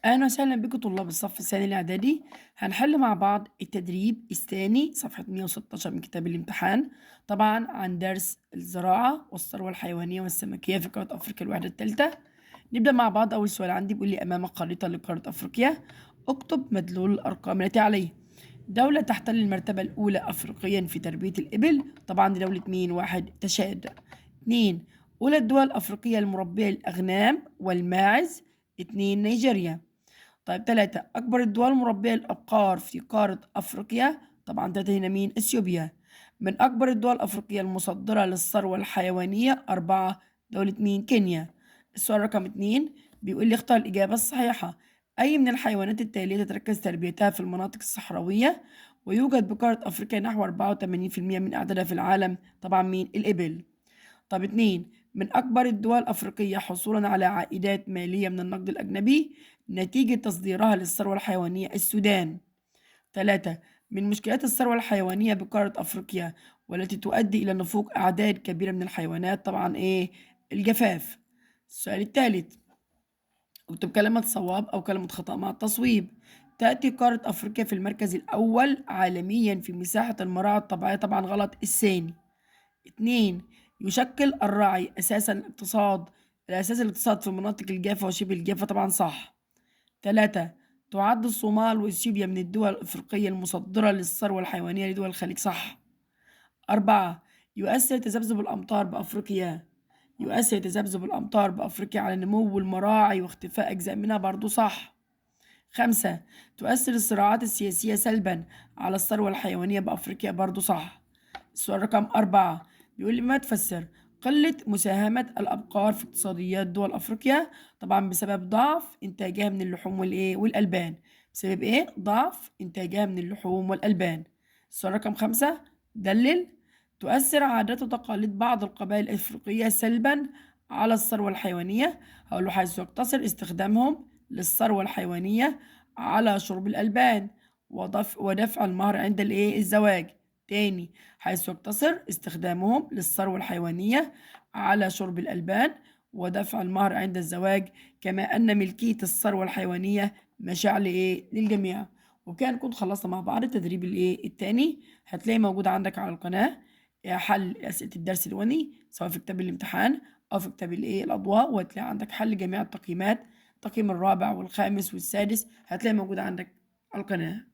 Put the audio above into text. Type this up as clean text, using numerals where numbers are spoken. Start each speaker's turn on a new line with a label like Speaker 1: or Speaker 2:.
Speaker 1: أهلا وسهلا بكم طلاب الصف الثاني الإعدادي. هنحل مع بعض التدريب الثاني صفحة 116 من كتاب الامتحان، طبعا عن درس الزراعة والثروة الحيوانية والسمكية في قارة أفريقيا الوحدة الثالثة. نبدأ مع بعض. أول سؤال عندي بيقول لي: أمامك خريطة لقارة أفريقيا، اكتب مدلول الأرقام التي عليه. دولة تحتل المرتبة الأولى أفريقيا في تربية الإبل، طبعا دي دولة مين؟ واحد، تشاد. 2. أولى الدول الأفريقية المربية للأغنام والماعز. 2. نيجيريا. طيب 3. أكبر الدول المربية للأبقار في قارة أفريقيا، طبعا 3 هنا مين؟ إثيوبيا. من أكبر الدول الأفريقية المصدرة للثروة الحيوانية، 4. دولة مين؟ كينيا. السؤال رقم 2 بيقول لي: اختار الإجابة الصحيحة. أي من الحيوانات التالية تتركز تربيتها في المناطق الصحراوية ويوجد بقارة أفريقيا نحو 84% من أعدادها في العالم؟ طبعا مين؟ الإبل. طب 2. من أكبر الدول الأفريقية حصولا على عائدات مالية من النقد الأجنبي نتيجة تصديرها للثروة الحيوانية، السودان. 3. من مشكلات الثروة الحيوانية بقارة أفريقيا والتي تؤدي إلى نفوق أعداد كبيرة من الحيوانات، طبعا إيه؟ الجفاف. السؤال الثالث: اكتب كلمة صواب أو كلمة خطأ مع التصويب. تأتي قارة أفريقيا في المركز الأول عالميا في مساحة المراعي الطبيعية، طبعا غلط، الثاني. 2. يشكل الراعي الأساس الاقتصاد في المناطق الجافة وشبه الجافة، طبعا صح. 3. تعد الصومال وإثيوبيا من الدول الأفريقية المصدرة للثروة الحيوانية لدول الخليج، صح. 4. يؤثر تذبذب الأمطار بأفريقيا على نمو المراعي واختفاء أجزاء منها، برضو صح. 5. تؤثر الصراعات السياسية سلبا على الثروة الحيوانية بأفريقيا، برضو صح. السؤال رقم 4 بيقول لي: ما تفسر قلة مساهمة الأبقار في اقتصاديات دول أفريقيا؟ طبعا بسبب ضعف إنتاجها من اللحوم والألبان. بسبب إيه؟ ضعف إنتاجها من اللحوم والألبان. السؤال رقم 5 دلل. تؤثر عادات وتقاليد بعض القبائل الأفريقية سلبا على الثروة الحيوانية. هقول له: حيث يقتصر استخدامهم للثروة الحيوانية على شرب الألبان ودفع المهر عند الزواج. تاني: حيث يقتصر استخدامهم للثروة الحيوانية على شرب الألبان ودفع المهر عند الزواج، كما أن ملكية الثروة الحيوانية مشاع للجميع. وكده نكون خلصنا مع بعض التدريب التاني. هتلاقي موجود عندك على القناة حل أسئلة الدرس الأولاني سواء في كتاب الامتحان أو في كتاب الأضواء، وهتلاقي عندك حل جميع التقييمات، التقييم الرابع والخامس والسادس هتلاقي موجود عندك على القناة.